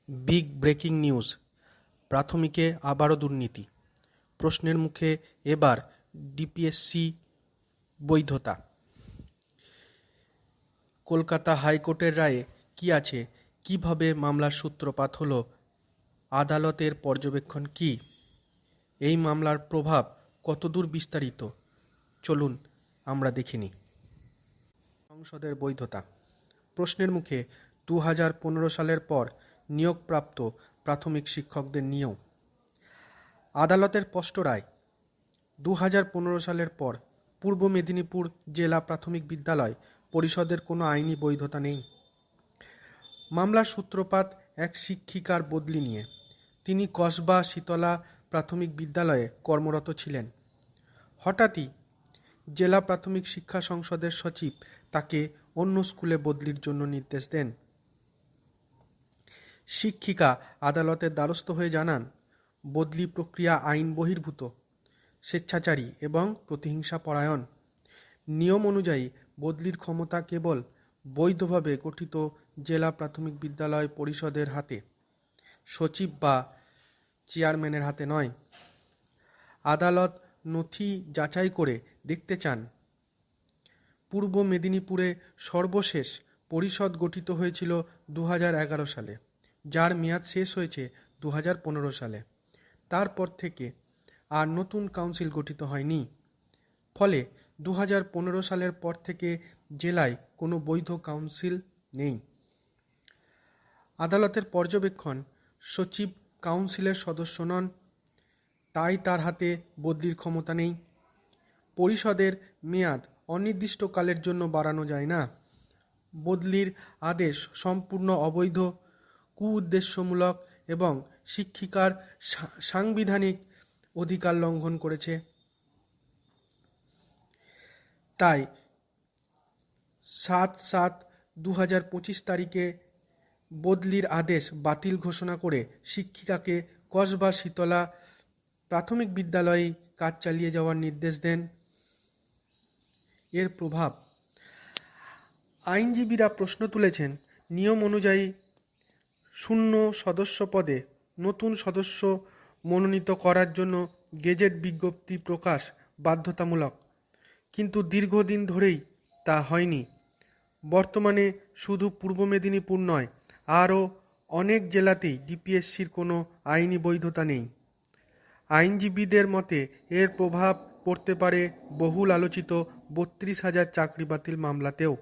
Big breaking news, প্রাথমিকে আবারও দুর্নীতি, প্রশ্নের মুখে এবার ডিপিএসসি বৈধতা। কলকাতা হাইকোর্টের রায়ে কি আছে, কিভাবে মামলার সূত্রপাত হলো, আদালতের পর্যবেক্ষণ কি, এই মামলার প্রভাব কতদূর বিস্তারিত, চলুন আমরা দেখে নিই। সংসদের বৈধতা। প্রশ্নের মুখে 2015 সালের পর নিয়োগপ্রাপ্ত প্রাথমিক শিক্ষকদের নিয়েও আদালতের স্পষ্ট রায়। 2015 সালের পর পূর্ব মেদিনীপুর জেলা প্রাথমিক বিদ্যালয় পরিষদের কোনো আইনি বৈধতা নেই। মামলার সূত্রপাত এক শিক্ষিকার বদলি নিয়ে। তিনি কসবা শীতলা প্রাথমিক বিদ্যালয়ে কর্মরত ছিলেন। হঠাৎই জেলা প্রাথমিক শিক্ষা সংসদের সচিব তাকে অন্য স্কুলে বদলির জন্য নির্দেশ দেন। শিক্ষিকা আদালতের দ্বারস্থ হয়ে জানান, বদলি প্রক্রিয়া আইন বহির্ভূত, স্বেচ্ছাচারী এবং প্রতিহিংসাপরায়ণ। নিয়ম অনুযায়ী বদলির ক্ষমতা কেবল বৈধভাবে গঠিত জেলা প্রাথমিক বিদ্যালয় পরিষদের হাতে, সচিব বা চেয়ারম্যানের হাতে নয়। আদালত নথি যাচাই করে দেখতে চান, পূর্ব মেদিনীপুরে সর্বশেষ পরিষদ গঠিত হয়েছিল 2011 সালে, যার মেয়াদ শেষ হয়েছে 2015 সালে। তারপর থেকে আর নতুন কাউন্সিল গঠিত হয়নি। ফলে 2015 সালের পর থেকে জেলায় কোনো বৈধ কাউন্সিল নেই। আদালতের পর্যবেক্ষণ, সচিব কাউন্সিলের সদস্য নন, তাই তার হাতে বদলির ক্ষমতা নেই। পরিষদের মেয়াদ অনির্দিষ্টকালের জন্য বাড়ানো যায় না। বদলির আদেশ সম্পূর্ণ অবৈধ, কুউদ্দেশ্যমূলক এবং শিক্ষিকার সাংবিধানিক অধিকার লঙ্ঘন করেছে। তাই 7/7/2025 তারিখে বদলির আদেশ বাতিল ঘোষণা করে শিক্ষিকাকে কসবা শীতলা প্রাথমিক বিদ্যালয়ে কাজ চালিয়ে যাওয়ার নির্দেশ দেন। এর প্রভাব। আইনজীবীরা প্রশ্ন তুলেছেন, নিয়ম অনুযায়ী শূন্য সদস্য পদে নতুন সদস্য মনোনীত করার জন্য গেজেট বিজ্ঞপ্তি প্রকাশ বাধ্যতামূলক, কিন্তু দীর্ঘদিন ধরেই তা হয়নি। বর্তমানে শুধু পূর্ব মেদিনীপুর নয়, আরও অনেক জেলাতেই ডিপিএসসির কোনো আইনি বৈধতা নেই। আইনজীবীদের মতে এর প্রভাব পড়তে পারে বহুল আলোচিত 32,000 চাকরি বাতিল মামলাতেও।